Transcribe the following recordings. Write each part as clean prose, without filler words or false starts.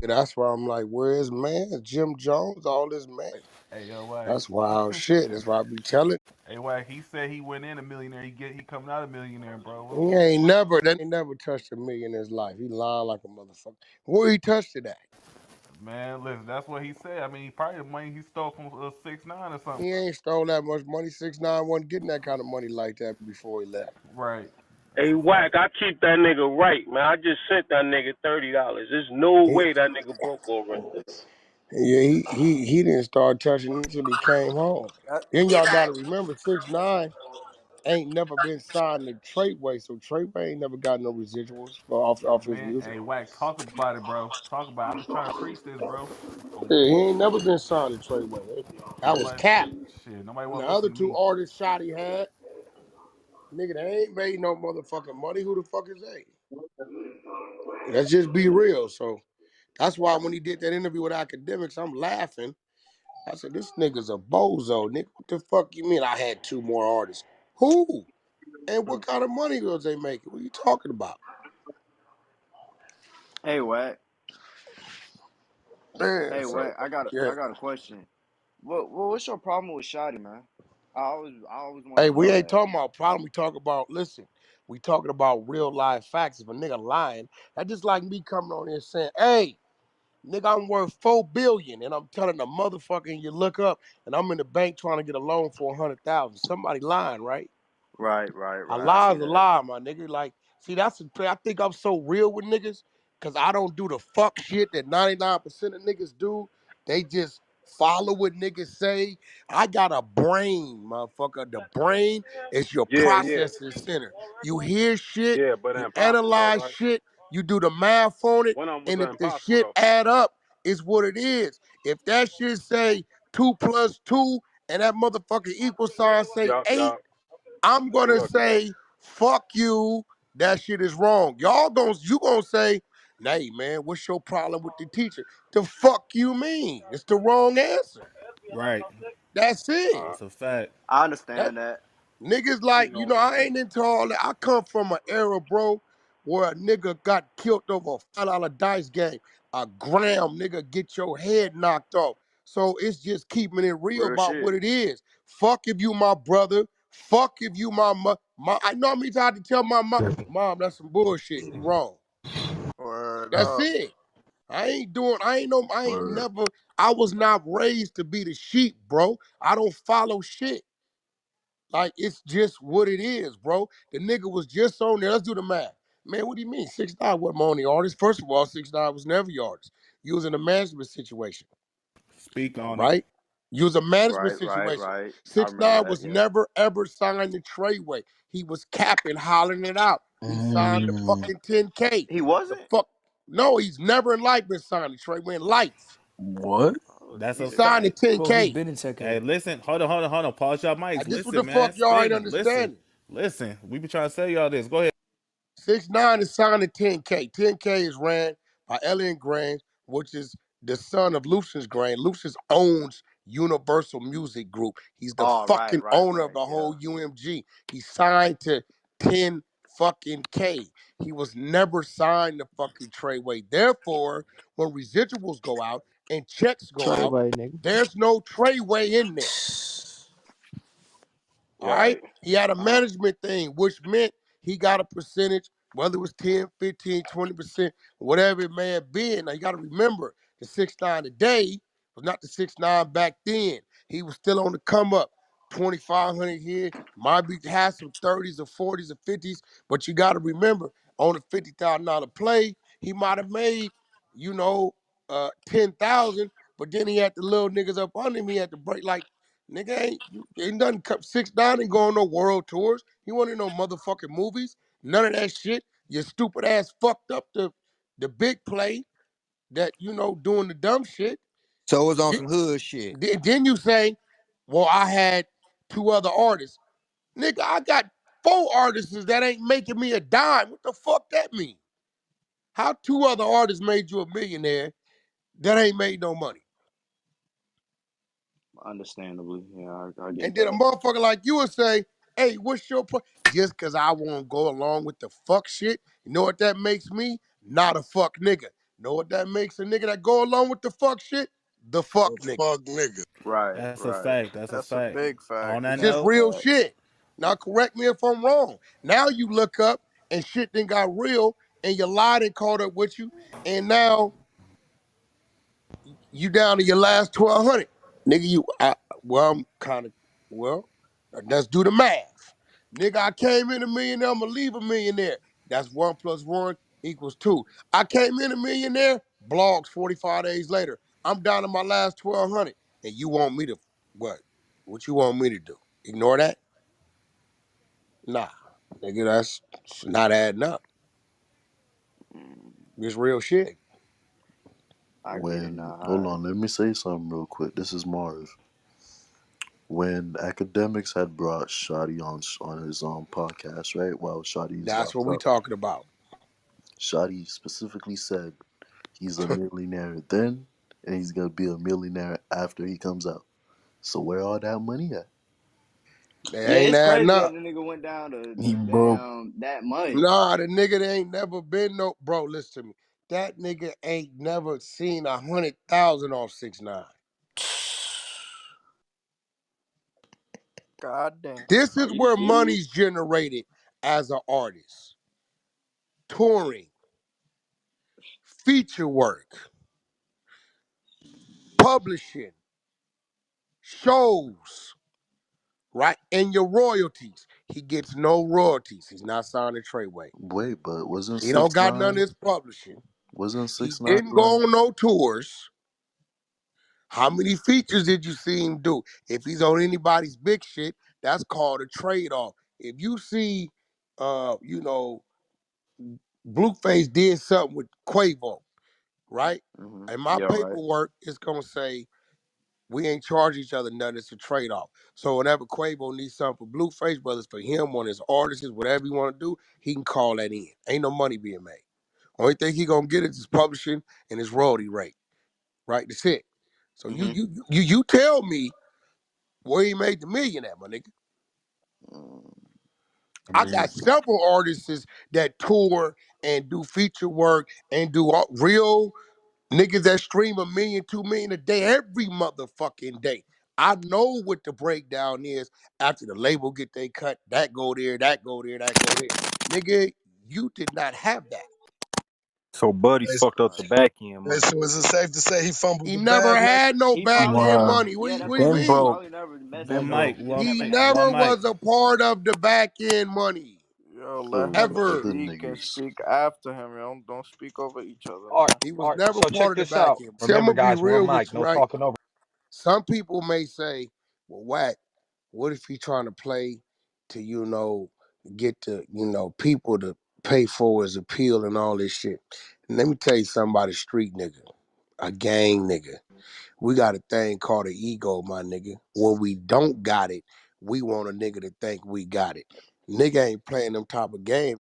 That's why I'm like, where's man? Jim Jones, all this man. Hey, yo, Wack. That's wild shit. That's why I be telling. Hey, Wack. He said he went in a millionaire. He coming out a millionaire, bro. He ain't never touched a million in his life. He lying like a motherfucker. Where he touched it at? Man, listen, that's what he said. I mean, he probably the money he stole from 6ix9ine or something. He ain't stole that much money. 6ix9ine wasn't getting that kind of money like that before he left. Right. That's Hey, a fact. Wack, I keep that nigga right, man. I just sent that nigga $30. There's no He, way that nigga broke already. yeah, he didn't start touching it until he came home. Then y'all got to remember, 6ix9ine ain't never been signed to Treyway, so Treyway ain't never got no residuals off his Man, music. hey, Wack, talk about it, bro. Talk about it. I've been trying to preach this, bro. On Yeah, he point. ain't never been signed to Treyway. That was Nobody, cap. nobody And want the to listen other to two me. artists Shotty had, nigga, they ain't made no motherfucking money. Who the fuck is they? Let's just be real. So that's why when he did that interview with Academics, I'm laughing. I said, this nigga's a bozo, nigga. What the fuck you mean I had two more artists? Who? And what kind of money was they making? What are you talking about? Hey, Wack. Man, Hey, so Wack. I got a, yeah. I got a question. What's your problem with Shotty, man? I always Hey, wanted to we know ain't that. talking about problem. We talk about listen. We talking about real life facts. If a nigga lying, that just like me coming on here saying, "Hey, nigga, I'm worth $4 billion," and I'm telling the motherfucker, and you look up, and I'm in the bank trying to get a loan for 100,000. Somebody lying, right? Right, right, A right. I lie see is a that. lie, my nigga. Like, see, that's the thing. I think I'm so real with niggas because I don't do the fuck shit that 99% of niggas do. They just follow what niggas say. I got a brain, motherfucker. The brain is your Yeah, yeah. processing center. You hear shit, Yeah, but you impossible though, analyze right? shit, you do the math on it, One of them was and if the impossible shit though. add up, it's what it is. If that shit say 2 plus 2 and that motherfucker equal sign say Yup, 8, yup. I'm Good gonna looking. say, fuck you, that shit is wrong. You gonna say, hey man, what's your problem with the teacher? The fuck you mean? It's the wrong answer. Right. That's it. That's a fact. I That understand that. niggas like, You know. I ain't into all that. I come from an era, bro, where a nigga got killed over a $5 dice game. A gram, nigga, get your head knocked off. So it's just keeping it real Real about what shit. it is. Fuck if you my brother. Fuck if you my mom. I know how many times I had to tell my mom, that's some bullshit. You wrong. Word That's up. it. I ain't Word. never, I was not raised to be the sheep, bro. I don't follow shit. Like, it's just what it is, bro. The nigga was just on there. Let's do the math. Man, what do you mean? 6ix9ine wasn't my only artist. First of all, 6ix9ine was never your artist. You was in a management situation, Speak on it. right? You was a management Right, right, situation. right. I Six remember nine that. was Yeah. never ever signed to Treyway. He was capping, hollering it out. He signed the fucking 10K. He The wasn't. fuck? No, he's never in life been signed to Treyway in life. What? Oh That's He a shit. signed the fact. Bro, he 10K. been in Hey, 10K. listen. Hold on. Pause y'all mics. This what the Listen, man. fuck y'all ain't Speak. Listen. understanding. Listen. We been trying to tell y'all this. Go ahead. 6ix9ine is signed to 10K. 10K is ran by Elliot Grain, which is the son of Lucius Grain. Lucius owns Universal Music Group. He's the Oh, right, fucking right, owner of right. the Yeah. whole UMG. He signed to 10 fucking K. He was never signed to fucking Treyway. Therefore, when residuals go out and checks go out, Treyway, nigga. there's no Treyway in there. All right. Right. He had a Uh, management thing, which meant he got a percentage, whether it was 10, 15, 20%, whatever it may have been. Now you got to remember the 6ix9ine today was not the 6ix9ine back then. He was still on the come up. 2,500 here, might be had some 30s or 40s or 50s, but you got to remember on a $50,000 play, he might have made, 10,000, but then he had the little niggas up under him. He had to break like, nigga ain't nothing. 6ix9ine ain't going no world tours. He wasn't in no motherfucking movies. None of that shit. Your stupid ass fucked up the big play that doing the dumb shit. So it was on Th- some hood shit. Then you say, well, I had two other artists. Nigga, I got four artists that ain't making me a dime. What the fuck that mean? How two other artists made you a millionaire that ain't made no money? Understandably. Yeah, I get And then a that. motherfucker like you would say, hey, what's your point? Just because I won't go along with the fuck shit, you know what that makes me? Not a fuck nigga. Know what that makes a nigga that go along with the fuck shit? The fuck The nigga. fuck nigga. Right, That's a right. fact. That's a That's a fact. big On fact. that It's just note, real Fact. shit. Now correct me if I'm wrong. Now you look up and shit then got real and your lie done caught up with you and now you down to your last 1,200. Nigga, well, I'm kind of, well, let's do the math. Nigga, I came in a millionaire, I'm gonna leave a millionaire. That's 1 + 1 = 2. I came in a millionaire, blogs 45 days later. I'm down to my last 1,200. And you want me to, what? What you want me to do? Ignore that? Nah. Nigga, that's not adding up. Mm, It's real shit. I get it When now. All hold right. on, let me say something real quick. This is Marv. When academics had brought Shotty on his podcast, right? While Shotty's That's what locked we up, talking about. Shotty specifically said he's a millionaire then, and he's gonna be a millionaire after he comes out. So where all that money at? They Yeah, ain't it's adding crazy that up. the nigga went down to He the broke. damn that much. Nah, the nigga that ain't never been no bro. Listen to me. That nigga ain't never seen 100,000 off 6ix9ine. God damn. This Are is you where serious? money's generated as an artist. Touring, feature work, publishing, shows, right? And your royalties. He gets no royalties. He's not signed to Treyway. Wait, but wasn't He don't six got none of nine? his publishing. Wasn't He six nine didn't signed? go on no tours. How many features did you see him do? If he's on anybody's big shit, that's called a trade-off. If you see, you know, Blueface did something with Quavo, right? And my Yeah, right. paperwork is gonna say we ain't charge each other nothing. It's a trade-off. So whenever Quavo needs something for Blueface, whether it's for him, one of his artists, whatever he want to do, he can call that in. Ain't no money being made. Only thing he gonna get is his publishing and his royalty rate, right? That's it. So you Mm-hmm. you you you tell me where he made the million at, my nigga. Mm, I I mean, got several artists that tour and do feature work and do real niggas that stream 1 million, 2 million a day every motherfucking day. I know what the breakdown is after the label get they cut. That go there, that go there, that go there. Nigga, you did not have that. So Buddy Hey, fucked up the back end hey, money. so is it safe to say he fumbled He the never bag, man? had no he back probably end never. Wow. money. Yeah, that's What do you what I'm Been saying. He mean? broke. probably never messed Been that one up. mic, broke. He just one, kept He making one never music. mic. was a part of the back end money. Yo, let for him for Ever. the speak and niggas. speak after him. Yo. Don't speak over each other, All right, man. He all was right. never So part check of the this back out. end. See, I'm Remember, gonna be guys, one real with mic, you, no right? talking over. Some people may say, well, Wack, what if he trying to play to, get the, people to pay for his appeal and all this shit? And let me tell you something about a street nigga, a gang nigga. We got a thing called an ego, my nigga. When we don't got it, we want a nigga to think we got it. Nigga ain't playing them type of games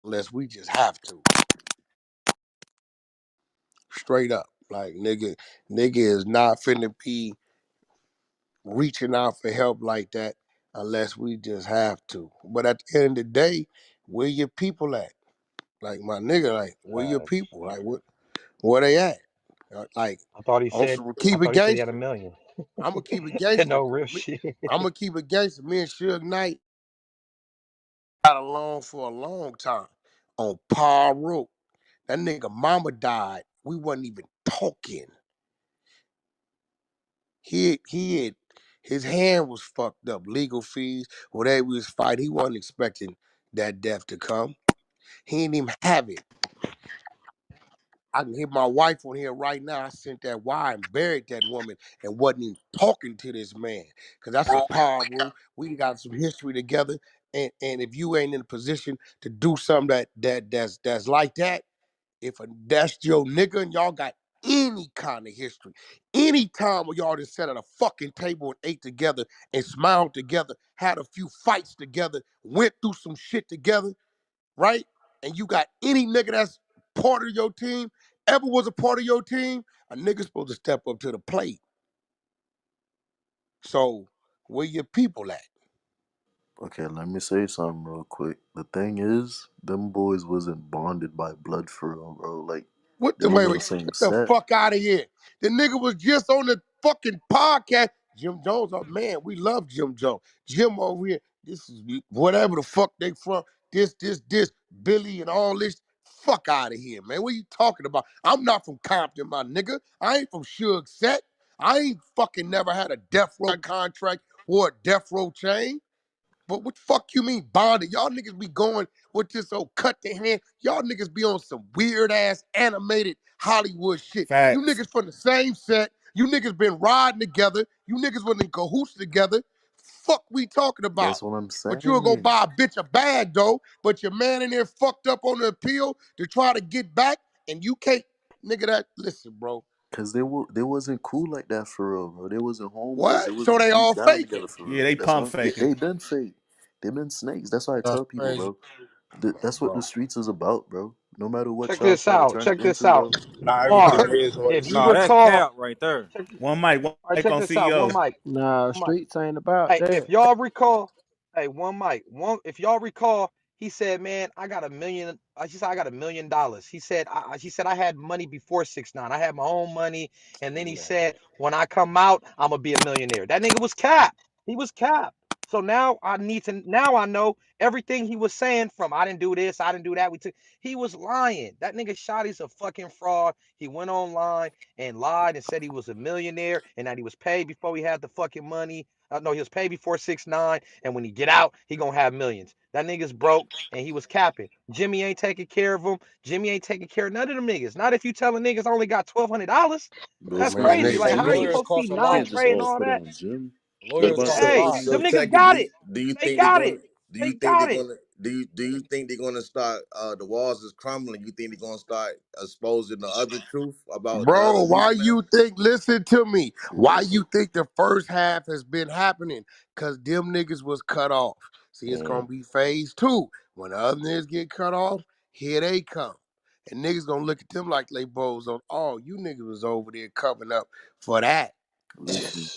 unless we just have to. Straight up. Like nigga is not finna be reaching out for help like that unless we just have to. But at the end of the day, where your people at? Like my nigga, like where your Facts. people? Like where they at? Like I thought he said. I keep it thought he said he had a gangster. million. I'm gonna keep it gangster. No real shit. I'm gonna keep it gangster. Me and Suge Knight got along for a long time on Par Road. That nigga mama died. We wasn't even talking. He had his hand was fucked up. Legal fees, whatever he was fighting, he wasn't expecting that death to come. He didn't even have it. I can hear my wife on here right now. I sent that wire and buried that woman and wasn't even talking to this man. Cause that's a power rule. We got some history together. And if you ain't in a position to do something that's like that, if that's your nigga and y'all got any kind of history, any time where y'all just sat at a fucking table and ate together and smiled together, had a few fights together, went through some shit together, right? And you got any nigga that's part of your team, ever was a part of your team, a nigga supposed to step up to the plate. So where your people at? Okay, let me say something real quick. The thing is, them boys wasn't bonded by blood for real, bro. Like What they the was wait, on wait, the same get the set. fuck out of here. The nigga was just on the fucking podcast. Jim Jones, oh man, we love Jim Jones. Jim over here, this is whatever the fuck they from. This, Billy and all this. Fuck out of here, man. What you talking about? I'm not from Compton, my nigga. I ain't from Suge Set. I ain't fucking never had a death row contract or a death row chain. But what the fuck you mean bonded? Y'all niggas be going with this old cut the hand. Y'all niggas be on some weird ass animated Hollywood shit. You Facts. niggas from the same set. You niggas been riding together. You niggas was in cahoots together. Fuck we talking about? That's what I'm But you'll go saying. buy a bitch a bag though. But your man in there fucked up on the appeal to try to get back, and you can't, nigga. That listen, bro. Cause they wasn't cool like that for real, bro. They wasn't homeboys. They What? So wasn't they deep all down faking? together for Yeah, real. they That's what pump I'm. faking. They been fake. They been snakes. That's why I That's tell people, crazy, bro. That's what the bro. streets is about, bro. No matter what Check y'all this try to out. turn it Check this into, out. bro. Not Var, everything is what it if you Nah, seems. that's recall, cap right there. check, One mic, one all right, mic check on this out. One CEO. mic. Nah, One mic. streets ain't about Hey, if that. y'all recall, hey, one mic. If y'all recall, he said, "Man, I got a million." She said, "I got $1 million." He said, "She said I had money before 6ix9ine. I had my own money." And then he Yeah. said, "When I come out, I'm gonna be a millionaire." That nigga was cap. He was cap. So now I need to. Now I know everything he was saying. From I didn't do this, I didn't do that. He was lying. That nigga Shotti's a fucking fraud. He went online and lied and said he was a millionaire and that he was paid before he had the fucking money. No, he was paid before 6ix9ine, and when he get out, he gonna have millions. That nigga's broke, and he was capping. Jimmy ain't taking care of him. Jimmy ain't taking care of none of them niggas. Not if you telling niggas only got $1,200. Those That's Man, crazy. niggas, Like, nigga, Hey, how are you Jimmy. lawyers supposed to be cost a You can't lot. just non-trade and all all put it that? on Jim. Let Them, me Lawyers say cost a this. hey, lot. So them niggas Techie, got it. do you They think they're got gonna it. do you They think they're got it. gonna do you think they're gonna start the walls is crumbling? You think they're gonna start exposing the other truth about the other bro, why least man? you think, listen to me, why Yeah. you think the first half has been happening? Because them niggas was cut off. See, it's going to be phase two. When the other niggas get cut off, here they come. And niggas going to look at them like they bows on, oh, you niggas was over there covering up for that. Listen.